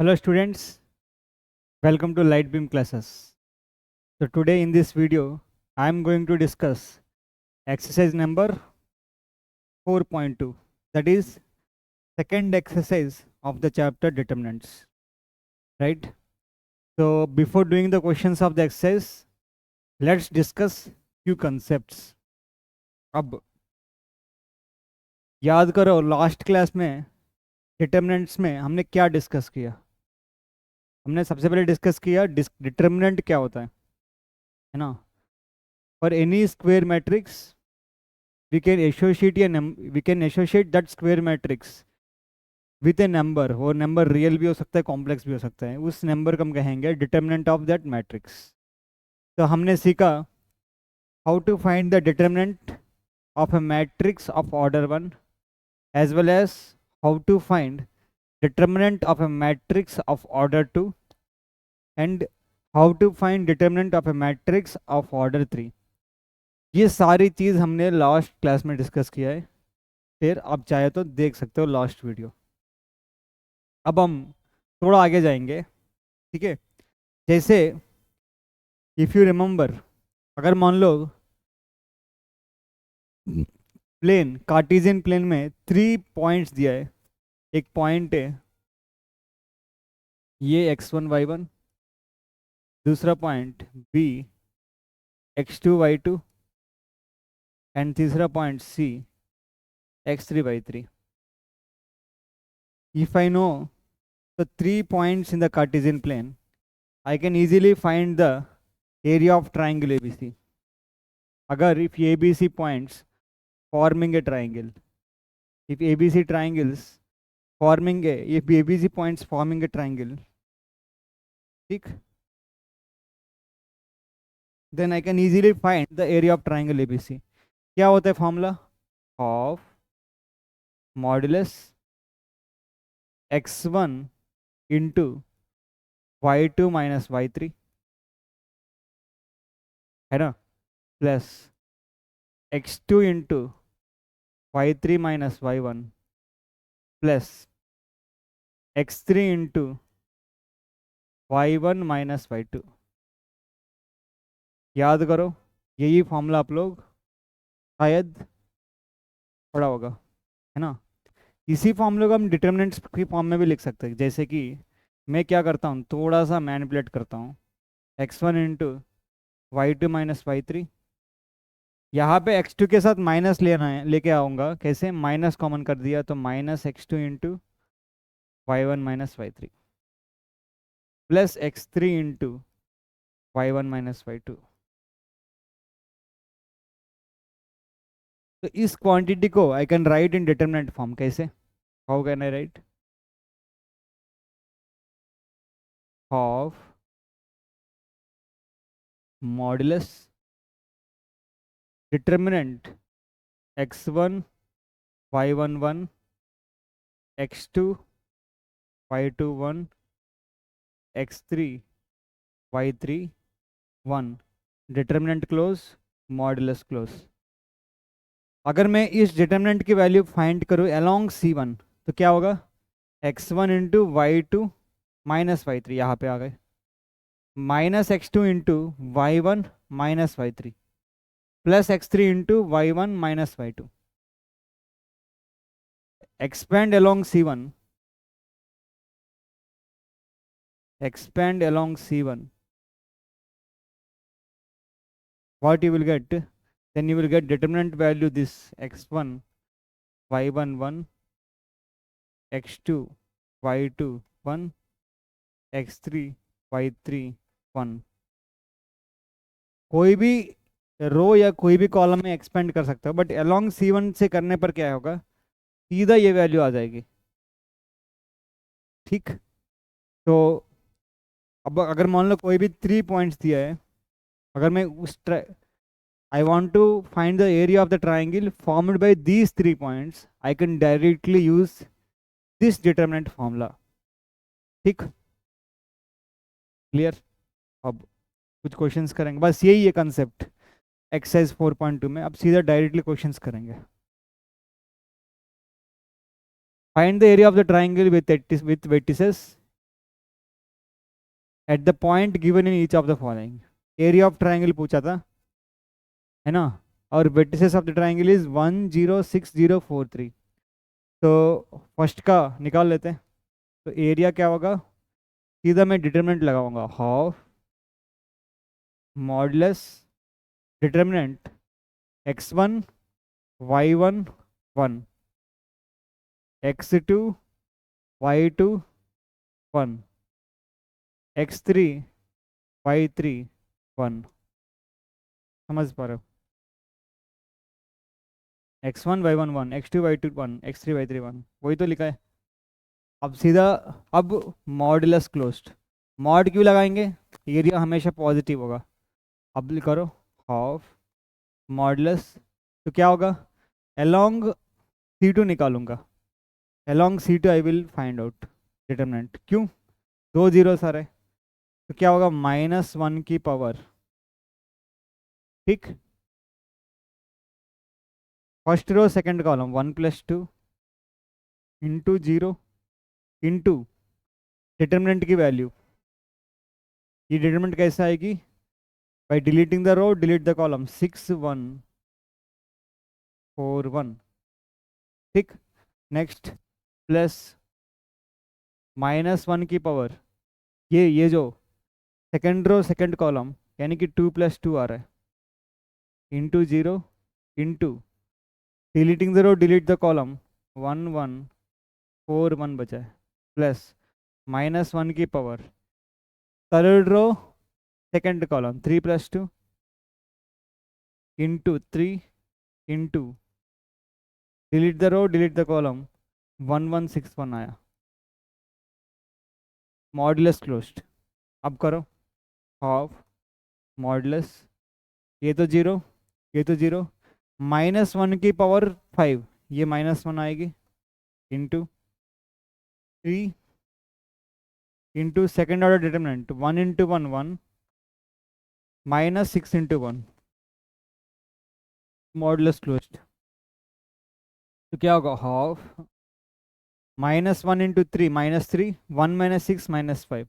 Hello students, welcome to Lightbeam classes. So today in this video, I am going to discuss exercise number 4.2, that is second exercise of the chapter determinants, right? So before doing the questions of the exercise, let's discuss few concepts. अब याद करो last class में determinants में हमने क्या discuss किया। हमने सबसे पहले डिस्कस किया डिटर्मिनेंट क्या होता है ना। For N E square matrix we can associate that square matrix with a number। वो नंबर रियल भी हो सकता है, कॉम्प्लेक्स भी हो सकता है। उस नंबर को हम कहेंगे डिटर्मिनेंट ऑफ दैट मैट्रिक्स। तो हमने सीखा how to find the determinant of a matrix of order 1 as well as how to find determinant of a matrix of order 2 and how to find determinant of a matrix of order 3। ये सारी चीज़ हमने last class में discuss किया है। फिर आप चाहे तो देख सकते हो लास्ट वीडियो। अब हम थोड़ा आगे जाएंगे, ठीक है। जैसे इफ़ यू रिमेंबर, अगर मान लो प्लेन कार्टेशियन प्लेन में 3 पॉइंट्स दिया है। एक पॉइंट है ये x1 y1, दूसरा point b x2 y2 and तीसरा point c x3 y3। If I know the 3 points in the Cartesian plane, I can easily find the area of triangle ABC. Agar if ABC points forming a triangle, if ABC triangles forming a, if ABC points forming a triangle, ठीक, then I can easily find the area of triangle ABC. क्या होता है formula? Of modulus x1 into y2 minus y3 है ना, plus x2 into y3 minus y1 plus x3 into y1 minus y2। याद करो, यही formula आप लोग शायद पढ़ा होगा, है ना। इसी फॉर्मूले को हम डिटर्मिनेंट्स की फॉर्म में भी लिख सकते हैं। जैसे कि मैं क्या करता हूँ, थोड़ा सा मैनिपुलेट करता हूँ, x1 into y2 minus y3। यहाँ पे x2 के साथ माइनस लेना है, लेके आऊँगा। कैसे? माइनस कॉमन कर दिया तो minus x2 into y1 minus y3 plus x3 into y1 minus y2। तो इस क्वांटिटी को I can write in determinant form. कैसे? How can I write? Of modulus determinant x1 y11 x2 y21 x3 y31 determinant close modulus close. अगर मैं इस determinant की value find करूँ along C1 तो क्या होगा? x1 into y2 minus y3, यहाँ पे आ गए, minus x2 into y1 minus y3 plus x3 into y1 minus y2। expand along C1, expand along C1, what you will get? Then you will get determinant value this x1 y11 x2 y2 1 x3 y3 1। कोई भी रो या कोई भी column में expand कर सकते हो, but along C1 से करने पर क्या होगा? सीधा ये वैल्यू आ जाएगी, ठीक। तो अब अगर मान लो कोई भी 3 पॉइंट्स दिया है, अगर मैं उस I want to find the area of the triangle formed by these 3 points, I can directly use this determinant formula, ठीक, क्लियर। अब कुछ क्वेश्चंस करेंगे, बस यही है कंसेप्ट एक्सरसाइज 4.2 में। अब सीधा डायरेक्टली क्वेश्चंस करेंगे। Find the area of the triangle with vertices at the point given in each of the following. Area of triangle पूछा था, है ना, और vertices of the triangle is 106043। तो फर्स्ट का निकाल लेते हैं। तो एरिया क्या होगा, सीधा मैं डिटरमिनेंट लगाऊंगा, half modulus determinant x1 y1 1 x2 y2 1 x3 y3 1। समझ पा रहे हो, x1 y1 1 x2 y2 1 x3 y3 1, वही तो लिखा है। अब सीधा, अब मॉडुलस क्लोज्ड, मॉड क्यों लगाएंगे, एरिया हमेशा पॉजिटिव होगा। अब करो हाफ मॉडुलस, तो क्या होगा, अलोंग C2 निकालूंगा, along C2 I will find out determinant. क्यों, दो जीरो सर है, तो क्या होगा -1 की पावर, ठीक, first row second column 1 + 2 into 0 into determinant की वैल्यू। ये डिटरमिनेंट कैसे आएगी, by deleting the row delete the column, 6 1 4 1, ठीक। नेक्स्ट प्लस -1 की पावर, ये जो सेकंड रो सेकंड कॉलम यानी कि 2 + 2 आ रहा है, into 0 into deleting the row delete the column, 1 1 4 1 बचा है, प्लस -1 की power third row second column 3 + 2 into 3 into delete the row delete the column, 1 1 6 1 आया, मॉडुलस क्लोज्ड। अब करो हाफ मॉडुलस, ये तो जीरो, ये तो जीरो, -1 की पावर 5, ये -1 आएगी, into 3 into second order determinant 1 into 1 1 -6 into 1, modulus closed. तो क्या होगा हाफ -1 इंटू 3 -3 1 -6 -5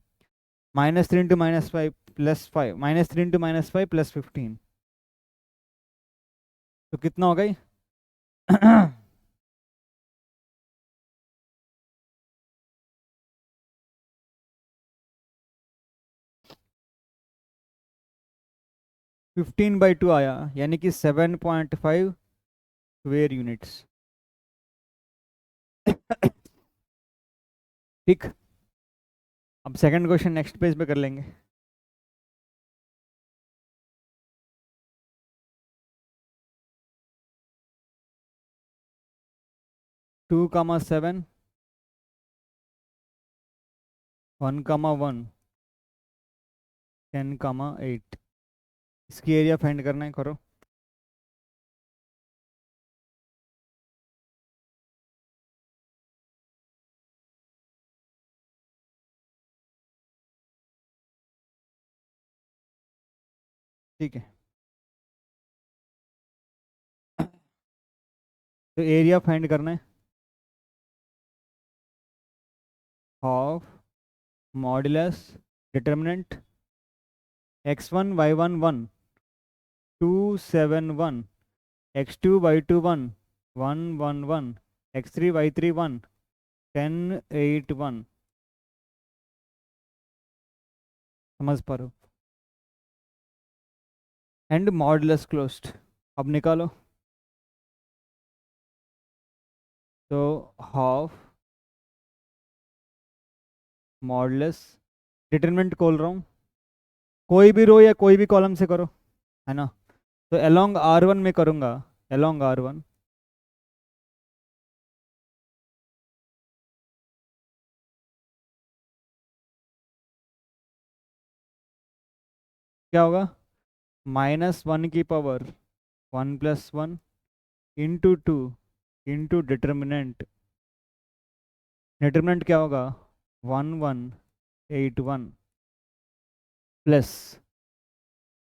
-3 इंटू -5 +5 -3 इंटू -5 +15। तो कितना हो गई 15/2 आया, यानी कि 7.5 स्क्वेयर यूनिट्स। ठीक, अब सेकंड क्वेश्चन नेक्स्ट पेज पे कर लेंगे। 2, 7 1, 1 10, 8, इसकी एरिया फाइंड करना है, करो। ठीक है, तो एरिया फाइंड करना है, half modulus determinant x1 y1 1 2 7 1 x2 y2 1 1 1 1 x3 y3 1 10 8 1। समझ पा रहे हो, एंड मॉडुलस क्लोज्ड। अब निकालो, तो हाफ मॉडुलस डिटरमिनेंट खोल रहा हूँ, कोई भी रो या कोई भी कॉलम से करो, है ना। तो अलोंग R1 में करूँगा, अलोंग R1 क्या होगा, -1 की power 1 + 1 into 2 into determinant, determinant क्या होगा 1 1 8 1 प्लस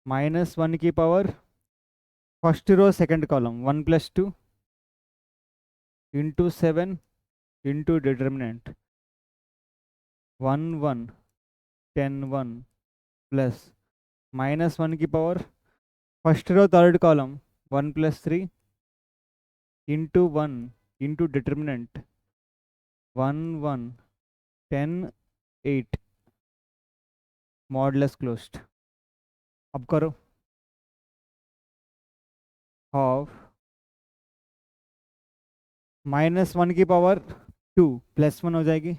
-1 की power first row second column 1 + 2 into 7 into determinant 1 1 10 1 plus -1 की power first row third column 1 + 3 into 1 into determinant 1 1 10 8 modulus closed. अब करो ऑफ -1 की पावर 2 +1 हो जाएगी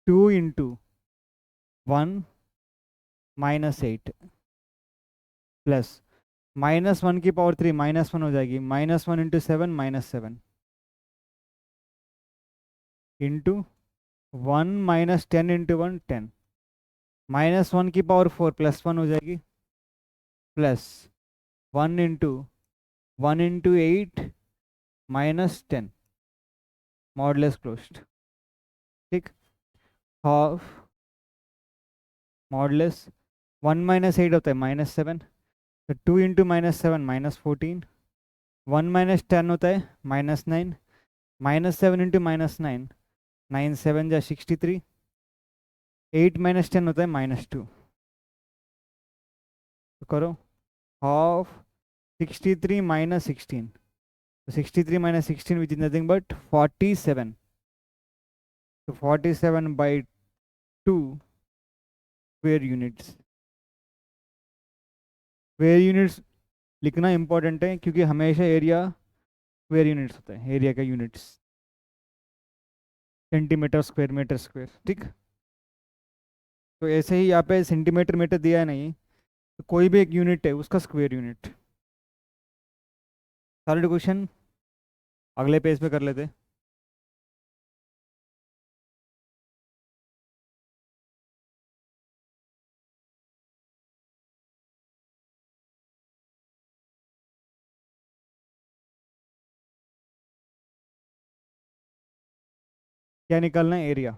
2 इंटू 1 -8 प्लस -1 की पावर 3 -1 हो जाएगी -1 इंटू 7 -7 इंटू 1 -10 इंटू 1 10 -1 की पावर 4 +1 हो जाएगी plus 1 into 1 into 8 -10 modulus closed. ठीक, हाफ मॉडलेस 1 -8 होता है -7 तो 2 इंटू -7 -14 1 -10 होता है -9 -7 इंटू -9 9 7 जा 63 8 -10 होता है -2 तो करो हाफ 63 -16 तो 63 -16 विच इज नथिंग बट 47 तो 47/2 स्क्वेयर यूनिट्स। स्क्वेयर यूनिट्स लिखना इंपॉर्टेंट है क्योंकि हमेशा एरिया स्क्वेयर यूनिट्स होता है, एरिया का units centimetre square metre square. ठीक, तो ऐसे ही यहाँ पे सेंटीमीटर मीटर दिया है नहीं, तो कोई भी एक यूनिट है उसका स्क्वेयर यूनिट। थर्ड क्वेश्चन अगले पेज पे कर लेते। क्या निकालना है? एरिया।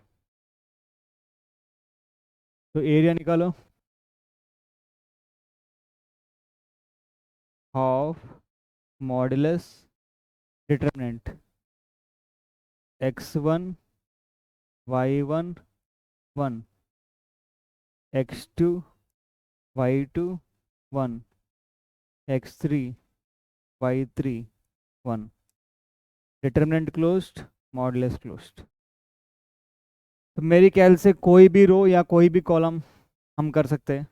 तो एरिया निकालो half modulus determinant x1 y1 1 x2 y2 1 x3 y3 1 determinant closed modulus closed. तो मेरी ख्याल से कोई भी रो या कोई भी कॉलम हम कर सकते हैं।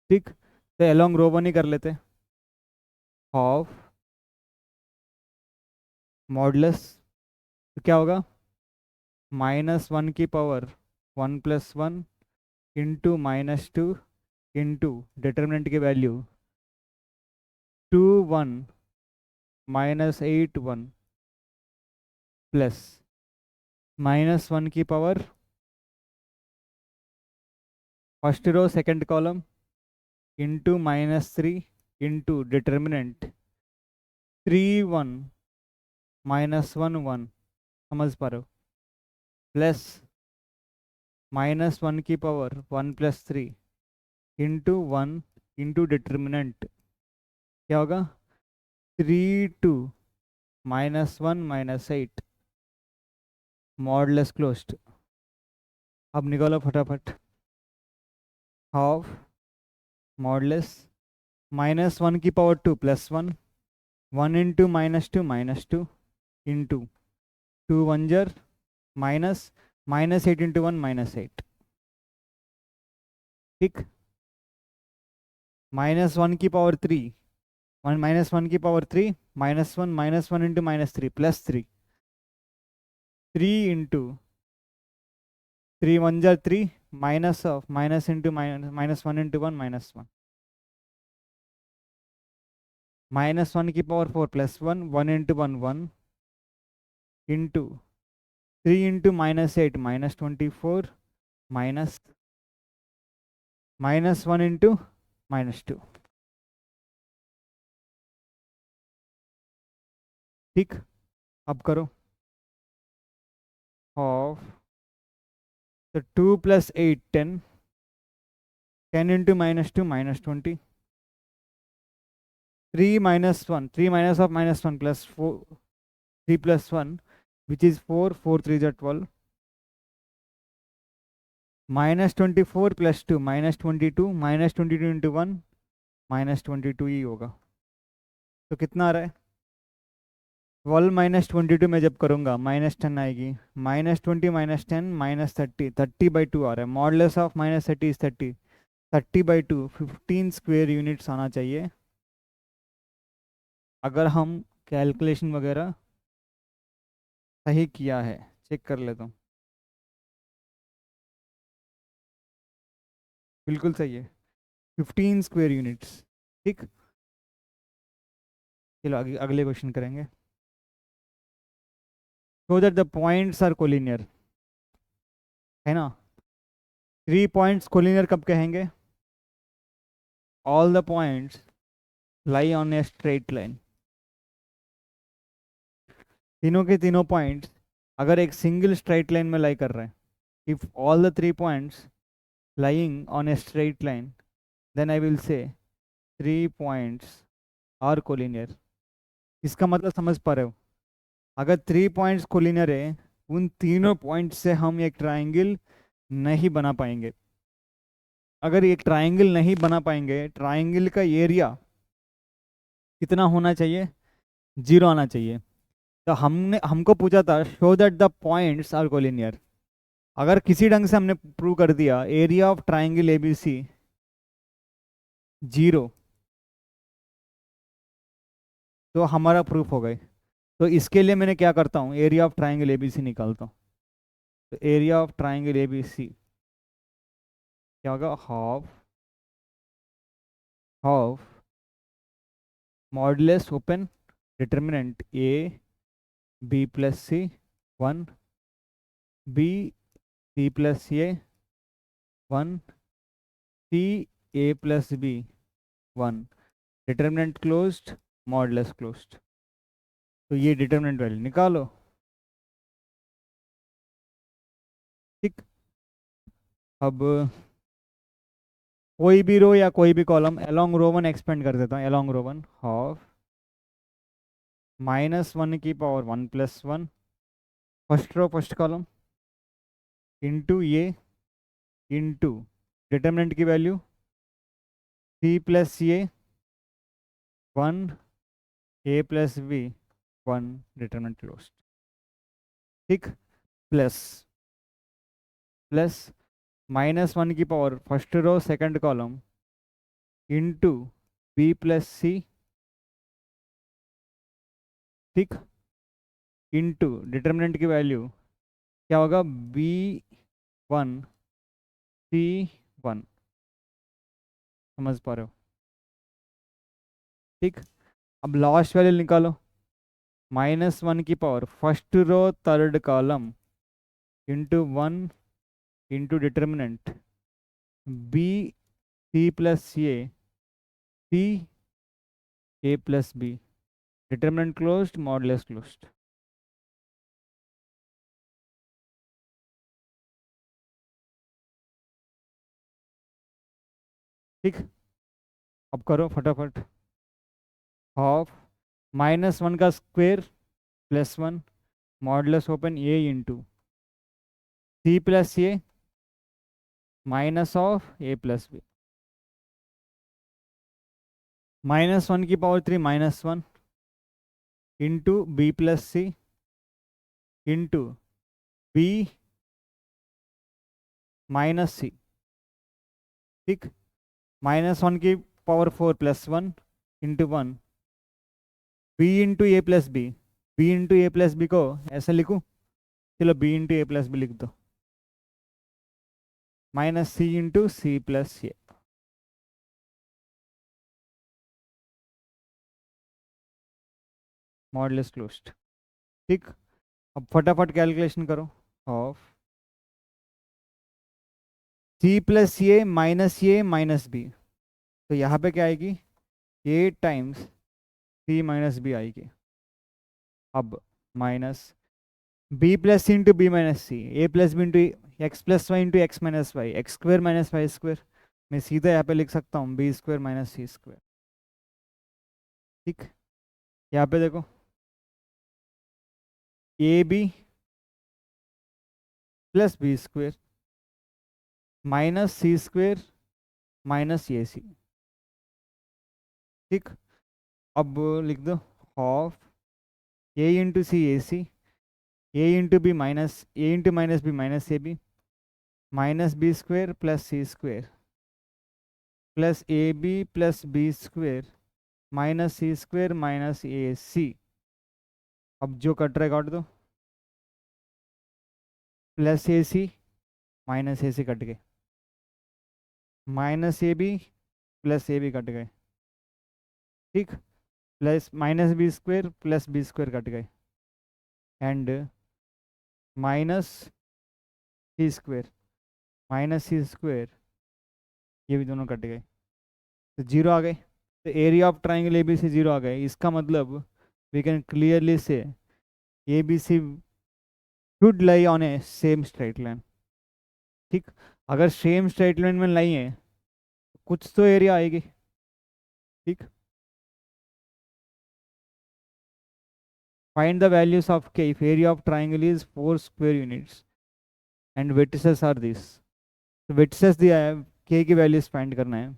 ठीक, तो अलोंग रो 1 ही कर लेते। हाफ मॉडुलस तो क्या होगा -1 की पावर 1 + 1 इंटू -2 इंटू डिटर्मिनेंट की वैल्यू 2 1 -8 1 प्लस -1 की power first row second column into -3 into determinant 3 1 -1 1 समझ पा रहे हो प्लस -1 की पावर 1 + 3 इंटू 1 इंटू डिटर्मिनेंट क्या होगा 3 2 -1 -8 मॉडलेस क्लोज्ड। अब निकालो फटाफट हाफ मॉडलेस -1 की पावर 2 +1 1 इंटू -2 इंटू 2 1 जर -8 इंटू 1 -8। ठीक, -1 की पावर 3 -1 की पावर 3 -1 इंटू -3 +3 3 इंटू 3 1 जर 3 minus of minus into -1 into 1 -1 -1 की power 4 +1 1 into 1 1 into 3 into -8 -24 minus -1 into -2। ठीक, अब करो ऑफ तो 2 + 8 10 10 into -2 -20 3 -1 3 minus of -1 plus 4 3 + 1 which is 4 4 3 is 12 -24 + 2 -22 -22 into 1 -22 ही होगा। तो कितना आ रहा है? 12 - 22 में जब करूँगा -10 आएगी, -20 -10 -30, 30/2 आ रहा है। Modulus of -30 is 30, 30/2 15 square units आना चाहिए अगर हम कैलकुलेशन वगैरह सही किया है। चेक कर लेता हूँ। बिल्कुल सही है, 15 स्क्वेयर यूनिट्स। ठीक, चलो आगे अगले क्वेश्चन करेंगे। So that the points are collinear, है ना। 3 पॉइंट्स कोलिनियर कब कहेंगे? All the points lie on a straight line. तीनों के तीनों पॉइंट्स अगर एक सिंगल स्ट्रेट लाइन में लाई कर रहे हैं, if all the 3 points lying on a straight line, then I will say 3 points are collinear. इसका मतलब समझ पा रहे हो? अगर 3 पॉइंट्स कोलिनियर है, उन तीनों पॉइंट्स से हम एक ट्राइंगल नहीं बना पाएंगे। अगर एक ट्राइंगल नहीं बना पाएंगे, ट्राइंगल का एरिया कितना होना चाहिए? 0 आना चाहिए। तो हमको पूछा था show that the points are collinear. अगर किसी ढंग से हमने प्रूव कर दिया एरिया ऑफ ट्राइंगल एबीसी 0, तो हमारा प्रूफ हो गए। तो इसके लिए मैंने क्या करता हूँ, एरिया ऑफ ट्राइंगल एबीसी निकालता हूँ। तो एरिया ऑफ ट्राइंगल एबीसी क्या होगा? Half half modulus open determinant a B plus c 1, b C plus a 1, c A plus B 1, determinant closed modulus closed. तो ये डिटर्मिनेंट वैल्यू निकालो। ठीक, अब कोई भी रो या कोई भी कॉलम अलोंग रो 1 एक्सपेंड कर देता हूँ। अलोंग रो 1 हाफ -1 की power 1 + 1 first row first column into ये इंटू डिटर्मिनेंट की वैल्यू सी प्लस ये 1 A plus B 1, determinant closed. ठीक, प्लस प्लस -1 की power first row second column into B plus C, ठीक, इंटू डिटर्मिनेंट की value क्या होगा? B1 C1। समझ पा रहे हो? ठीक, अब लास्ट वैल्यू निकालो। -1 की power first row third column into 1 into determinant B C plus A C A plus B, determinant closed modulus closed. ठीक, अब करो फटाफट। हाफ -1 का square +1 modulus open A into C plus A minus of A plus B, -1 की power 3 -1 into B plus C into B minus C. ठीक, -1 की power 4 +1 into 1 B into A plus B. B into A plus B को ऐसे लिखूं? चलो B into A plus B लिख दो, -c into C plus A. Modulus closed. ठीक, अब फटाफट कैलकुलेशन करो। Of C plus A minus B, तो यहाँ पे क्या आएगी? A times C minus B आएगी। अब minus B plus C into B minus C, ए plus B into X plus Y into X minus Y, X square minus Y square. मैं सीधा यहाँ पे लिख सकता हूँ B square minus C square. ठीक, यहाँ पे देखो A B plus B square minus C square minus A C. ठीक, अब लिख दो half A into C A C, A into B minus A into minus B minus A B, minus B square plus C square plus A B plus B square minus C square minus A C. अब जो cut रहा है काट दो, plus A C minus A C कट गए, minus A B plus A B कट गए। ठीक, plus minus B square plus B square कट गए, and minus C square minus C square, ये भी दोनों कट गए, तो जीरो आ गए। तो area of triangle A B C zero आ गए। इसका मतलब we can clearly say A B C should lie on a same straight line. ठीक, अगर सेम स्ट्रेट लाइन में लाई है कुछ तो एरिया आएगी। ठीक, find the values of K if area of triangle is 4 square units and vertices are this. तो vertices दिया है, के की वैल्यूज फाइंड करना है,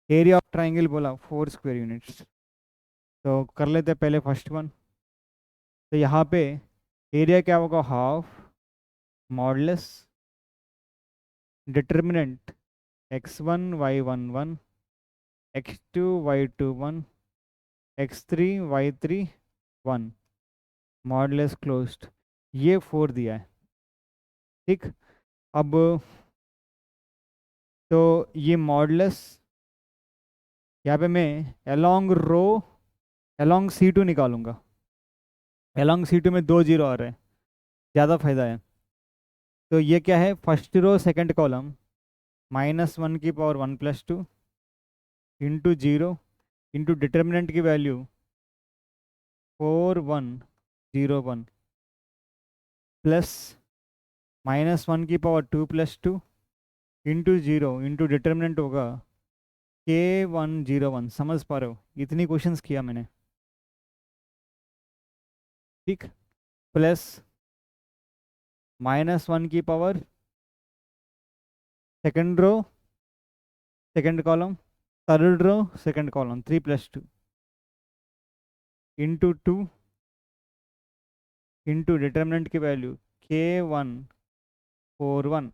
एरिया ऑफ ट्राइंगल बोला 4 स्क्वायर यूनिट्स। तो कर लेते हैं पहले फर्स्ट वन। तो यहाँ पे एरिया क्या होगा, half modulus determinant x1 y11 x2 y21 x3 y3 1 modulus closed, ये 4 दिया है। ठीक, अब तो ये मॉडलेस यहाँ पे मैं अलोंग रो अलोंग C2 निकालूंगा। अलोंग C2 में 2 जीरो आ रहे हैं, ज़्यादा फायदा है। तो ये क्या है, फर्स्ट रो सेकंड कॉलम -1 की power 1 + 2 into zero into determinant की वैल्यू 4 1 0 1 प्लस -1 की power 2 + 2 into zero into determinant होगा K101। समझ पा रहे हो, इतनी क्वेश्चंस किया मैंने। ठीक, प्लस -1 की power second row second column third row second column 3 + 2 into 2 into determinant की वैल्यू K141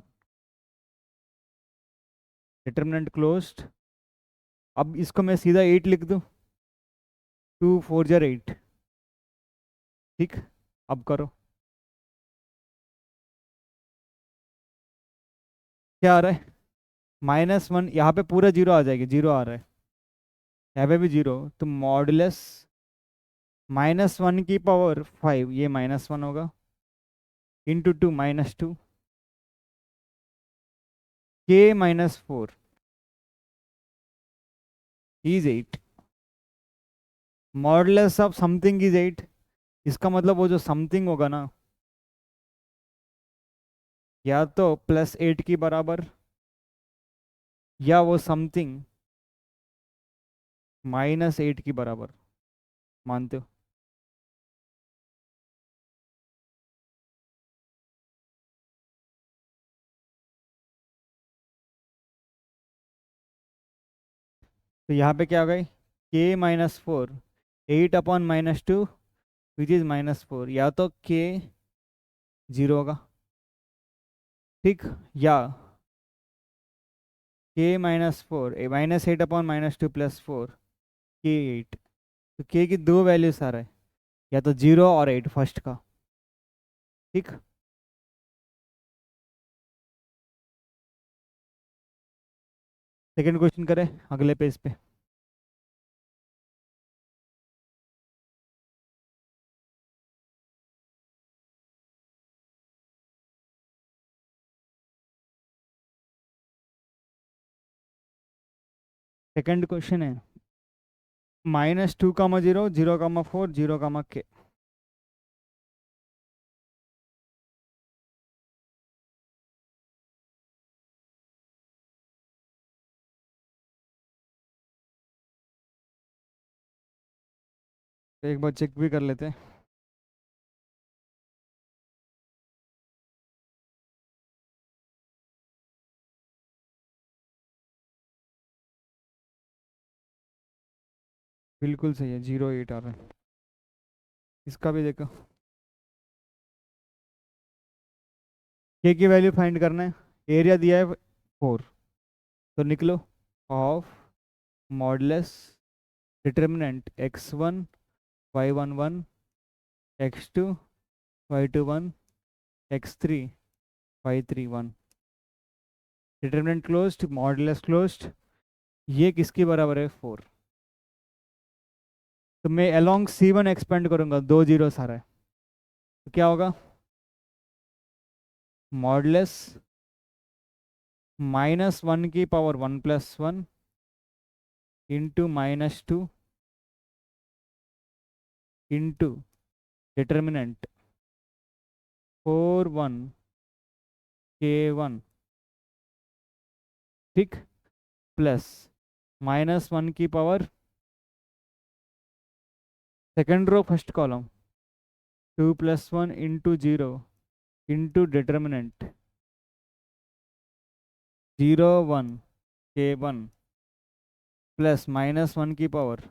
डिटर्मिनेंट क्लोज्ड। अब इसको मैं सीधा 8 लिख दूँ, 2 4 जार 8। ठीक, अब करो, क्या आ रहा है, -1 यहाँ पे पूरा जीरो आ जाएगी, जीरो आ रहा है, यहाँ पे भी जीरो, तो मॉडुलस -1 की पावर 5, ये -1 होगा into 2 -2 K-4 is 8। Modulus of something is 8, इसका मतलब वो जो समथिंग होगा ना, या तो +8 की बराबर, या वो समथिंग -8 की बराबर। मानते हो? तो यहाँ पे क्या हो गई, K-4 8/-2 विच इज -4, या तो K 0 होगा। ठीक, या K-4 -8/-2 + 4 K 8। तो K की दो वैल्यूज आ रहा है, या तो 0 और 8 फर्स्ट का। ठीक, सेकंड क्वेश्चन करें अगले पेज पे। सेकंड क्वेश्चन है -2, 0, 0, 4 0, K। एक बार चेक भी कर लेते हैं। बिल्कुल सही है, 0 8 आ रहा है। इसका भी देखो, के की वैल्यू फाइंड करना है, एरिया दिया है 4, तो निकलो of modulus determinant x1 y11 x2 y21 x3 y31, determinant closed modulus closed, ये किसके बराबर है 4। तो मैं अलोंग C1 एक्सपेंड करूंगा, 2 जीरो सारा है, तो क्या होगा मॉडलेस -1 की power 1 + 1 into -2 into determinant 4 1 K1, ठीक, प्लस -1 की power second row first column 2 + 1 into 0 into determinant 0 1 K1 plus -1 की power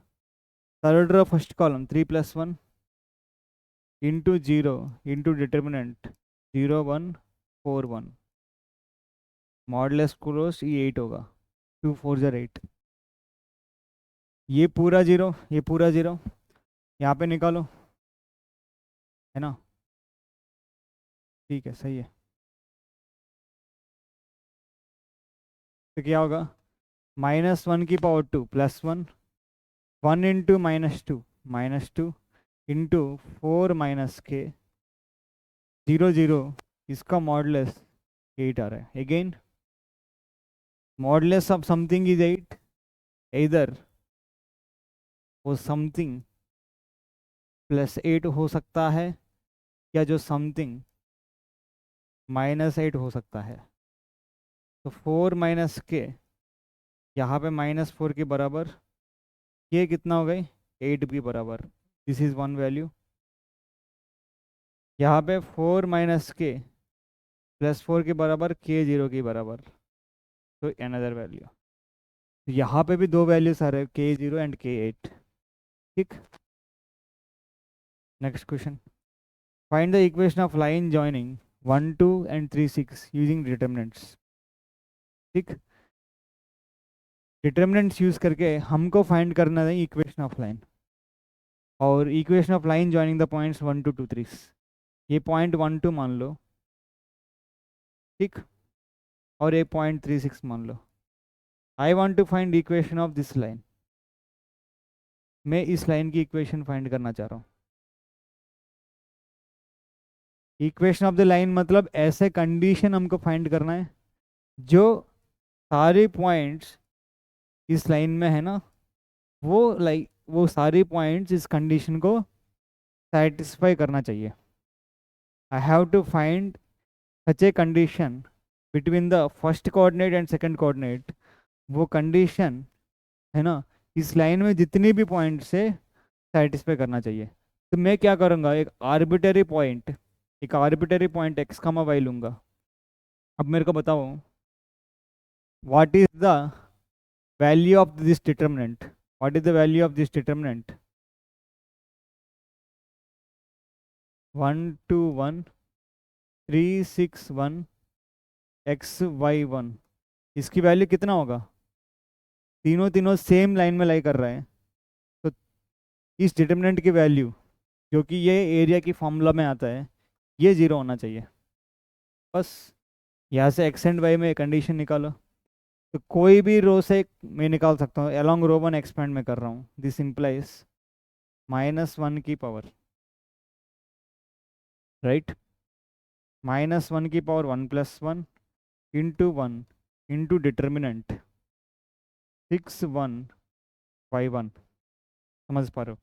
third row first column 3 + 1 into 0 into determinant 0 1 4 1, modulus close ये 8 होगा, 2 4 ज़र 8, ये पूरा जीरो, ये पूरा जीरो, यहाँ पे निकालो, है ना, ठीक है सही है। तो क्या होगा -1 की पावर 2 + 1 1 इंटू -2 इंटू 4 - K 0 0, इसका मॉडलेस 8 आ रहा है। Again modulus of something is 8, इधर वो समथिंग +8 हो सकता है, या जो समथिंग -8 हो सकता है। तो 4 - K, यहाँ पे -4 के बराबर, ये कितना हो गई 8 के बराबर, दिस इज वन वैल्यू। यहाँ पे 4 - K +4 के बराबर, K 0 के बराबर, तो अनदर वैल्यू। यहाँ पे भी दो वैल्यूज आ रहे हैं, K 0 एंड K 8, ठीक। Next question, find the equation of line joining 1 2 and 3 6 using determinants, ठीक। डिटर्मिनेंट्स यूज करके हमको फाइंड करना है इक्वेशन ऑफ लाइन, और equation of line joining the points 1 2 2 3, ये पॉइंट 1 2 मान लो, ठीक, और ये पॉइंट 3 6 मान लो। I want to find equation of this line, मैं इस लाइन की इक्वेशन फाइंड करना चाह रहा हूँ। इक्वेशन ऑफ द लाइन मतलब ऐसे कंडीशन हमको फाइंड करना है जो सारे पॉइंट्स इस लाइन में है ना, वो लाइक वो सारे पॉइंट्स इस कंडीशन को सेटिस्फाई करना चाहिए। I have to find such a condition between the first coordinate and second coordinate, वो कंडीशन है ना इस लाइन में जितनी भी पॉइंट से सेटिस्फाई करना चाहिए। तो मैं क्या करूँगा, एक आर्बिटरी पॉइंट एक्स कमा वाई लूँगा। अब मेरे को बताओ what is the value of this determinant, what is the value of this determinant 1 2 1 3 6 1 x y1, इसकी वैल्यू कितना होगा, तीनों तीनों सेम लाइन में लाई कर रहे हैं, तो इस डिटर्मिनेंट की वैल्यू जो कि ये एरिया की फॉर्मूला में आता है, ये 0 होना चाहिए। बस यहाँ से एक्स एंड वाई में कंडीशन निकालो, तो कोई भी रो से मैं निकाल सकता हूँ, अलोंग रो 1 एक्सपेंड में कर रहा हूँ, दिस इंप्लाइज -1 की पावर, राइट, -1 की पावर 1 + 1 इंटू 1 इंटू डिटर्मिनेंट 6 1 5 1, समझ पा रहे हो,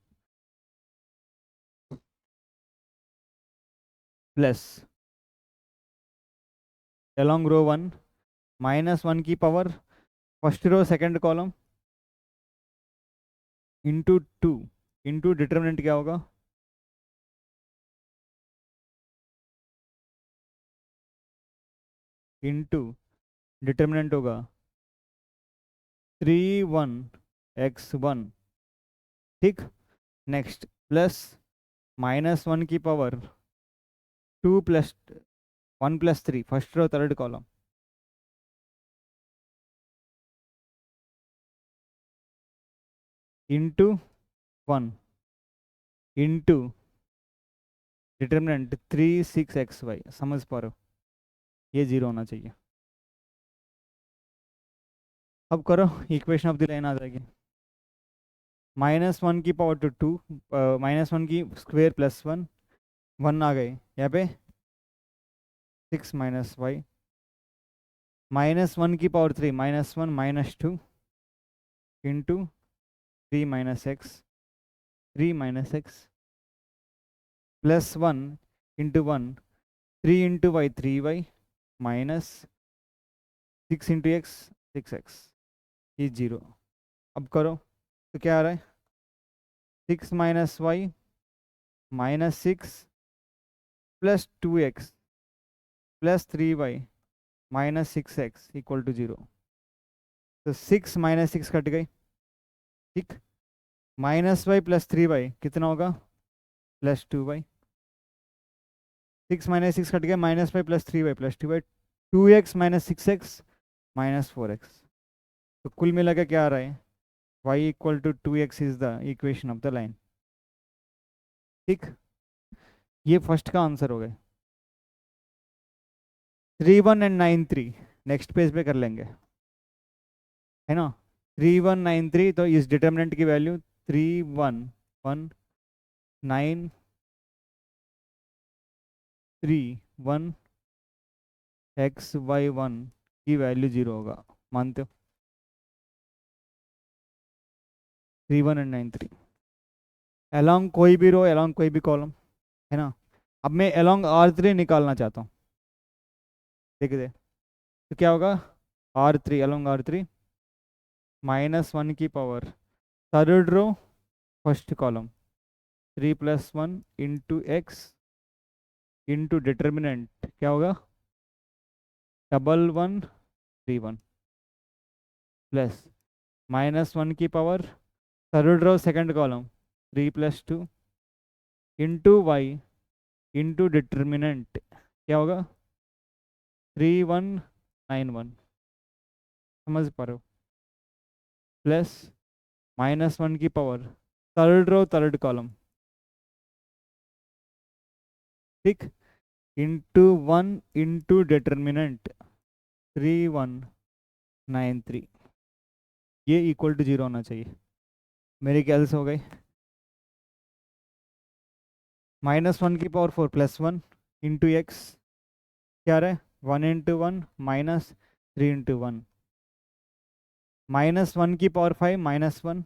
प्लस अलोंग रो 1 -1 की power first row second column into 2 into determinant क्या होगा, इंटू डिटर्मिनेंट होगा 3 1 x1, ठीक। नेक्स्ट प्लस -1 की power 2 plus 1 plus 3 first row third column into 1 into determinant 3 6 xy। समझ पा रहे हो, ये 0 होना चाहिए। अब करो, इक्वेशन ऑफ द लाइन आ जाएगी। -1 की पावर टू 2, -1 की स्क्वेयर प्लस 1 1 आ गए यहाँ पे 6 माइनस वाई -1 की power 3 -1 -2 into 3 minus x 3 minus x plus 1 into 1 3 into y 3y minus 6 into x 6x, ये 0। अब करो तो क्या आ रहा है 6 minus y -6 plus 2x plus 3y -6x equal to 0। तो 6 -6 कट गई, ठीक। -y प्लस 3y कितना होगा +2y। 6 -6 कट गया, -y plus 3y plus 2y 2x -6x -4x। तो कुल मिला के क्या आ रहा है y equal to 2x is the equation of the line, ठीक। ये फर्स्ट का आंसर हो गया। 3 1 एंड 9 3 नेक्स्ट पेज पे कर लेंगे, है ना। 3 1 9 3, तो इस डिटर्मिनेंट की वैल्यू 3 1 1 9 3 1 xy1 की वैल्यू 0 होगा, मानते हो। 3 1 एंड 9 3 अलोंग कोई भी रो अलोंग कोई भी कॉलम, है ना। अब मैं अलोंग R3 निकालना चाहता हूँ, देखिए तो क्या होगा R3 अलोंग R3 -1 की power third row first column 3 + 1 into x into determinant क्या होगा 1131 प्लस -1 की power third row second column 3 + 2 into y into determinant क्या होगा 3191। समझ पा रहे हो, प्लस -1 की power third row third column, ठीक, इंटू 1 इंटू डिटर्मिनेंट 3193। ये इक्वल टू 0 होना चाहिए, मेरे ख्याल से हो गई। -1 की पावर 4 प्लस 1 इंटू एक्स क्या रहा है 1 इंटू 1 -3 इंटू 1 -1 की पावर 5 -1,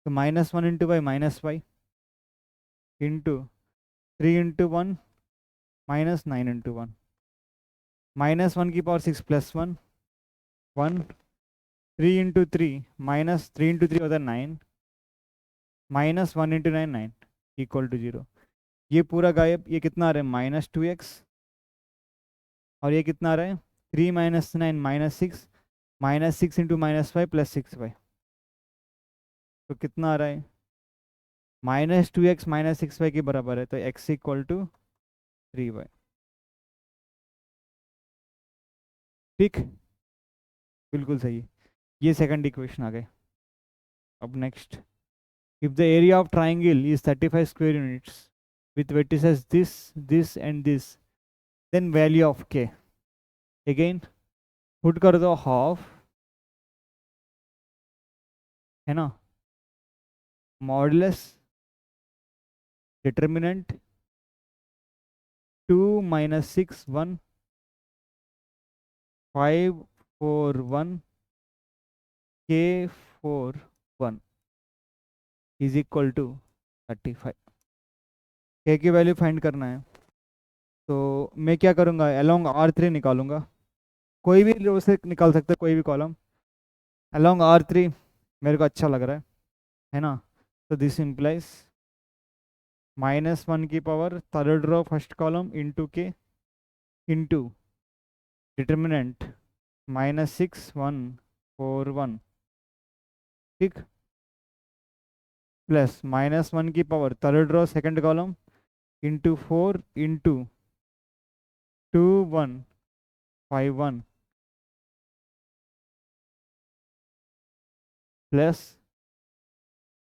तो -1 into y -y into 3 into 1 -9 into 1 -1 की पावर 6 प्लस 1 1 3 इंटू 3 -3 इंटू 3 होता है 9 -1 इंटू 9 9 इक्वल टू 0। ये पूरा गायब, ये कितना आ रहा है -2x और ये कितना आ रहा है 3 - 9 -6 -6 इंटू -5 प्लस 6y, तो कितना आ रहा है -2x -6y के बराबर है, तो x इक्वल टू 3y, ठीक, बिल्कुल सही। ये सेकंड इक्वेशन आ गए। अब next, if the area of triangle is 35 square units with vertices this and this, then value of k, again put कर दो हाफ, है ना, modulus determinant 2 - 6 1 5 4 1 k 4 1 is equal to 35। k की वैल्यू फाइंड करना है, तो मैं क्या करूँगा अलोंग R3 निकालूंगा, कोई भी रो से निकाल सकते हैं, कोई भी कॉलम अलोंग R3 मेरे को अच्छा लग रहा है ना। तो दिस इम्प्लाइज -1 की power third row first column into k into determinant -6 1 4 1, ठीक। प्लस -1 की power third row second column into 4 into 2151 plus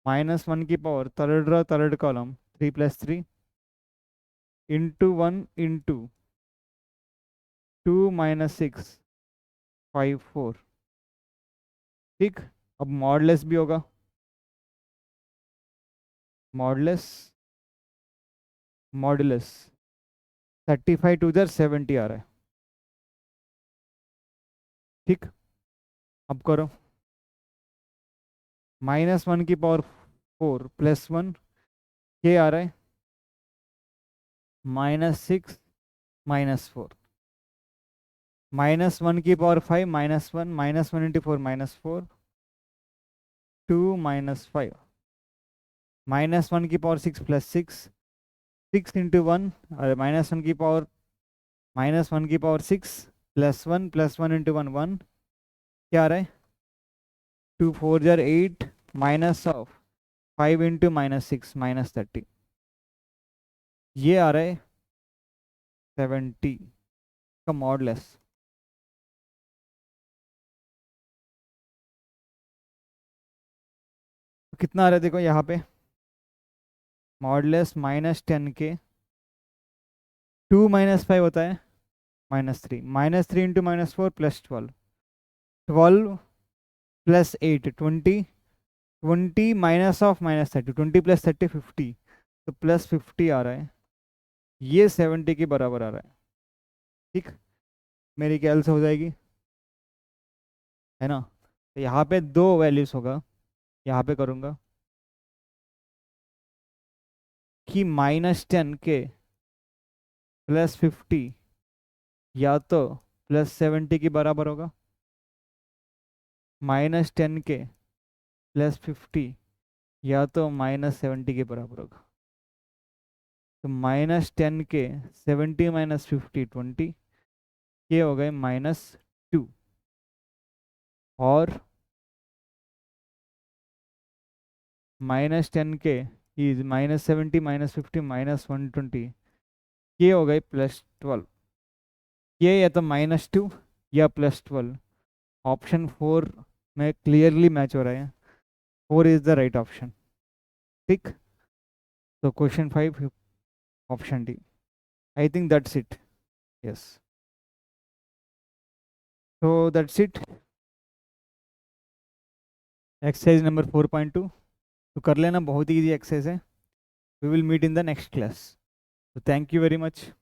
-1 की power third row third column 3 + 3 into 1 into 2 - 654। ठीक, अब मॉडलेस भी होगा, मॉडलेस मॉडुलस 35 टू दर 70 आ रहा है। ठीक, अब करो -1 की पावर 4 + 1 के आ रहा है -6 -4 -1 की पावर 5 -1 -1 इंटू 4 -4 2 -5 -1 की पावर 6 + 6 6 इंटू 1 अरे -1 की पावर -1 की पावर 6 +1 +1 इंटू 1 1 क्या आ रहा है 2 4 जार 8 माइनस ऑफ 5 इंटू -6 -30 ये आ रहा है 70 का मॉडलेस। तो कितना आ रहा है देखो यहाँ पे मॉडलेस -10 के 2 - 5 होता है -3 -3 इंटू -4 + 12 12 + 8 20 20 माइनस ऑफ -30 20 + 30 50 तो +50 आ रहा है, ये 70 के बराबर आ रहा है। ठीक, मेरी कैल से हो जाएगी है ना। तो यहाँ पे दो वैल्यूज होगा, यहाँ पे करूँगा कि -10 के +50 या तो +70 के बराबर होगा, -10 के +50 या तो -70 के बराबर होगा। तो -10 के 70 - 50 20 ये हो गए -2 और -10 के इज -70 -50 -120 ये हो गए +12। ये या तो -2 या +12, ऑप्शन 4 में क्लियरली मैच हो रहे हैं, 4 इज द राइट ऑप्शन। ठीक, तो question 5 option D. I think that's it, yes. तो दैट्स इट, एक्सरसाइज नंबर 4.2 तो कर लेना, बहुत ही ईजी एक्सरसाइज है। We will meet in the next class. तो थैंक यू वेरी मच।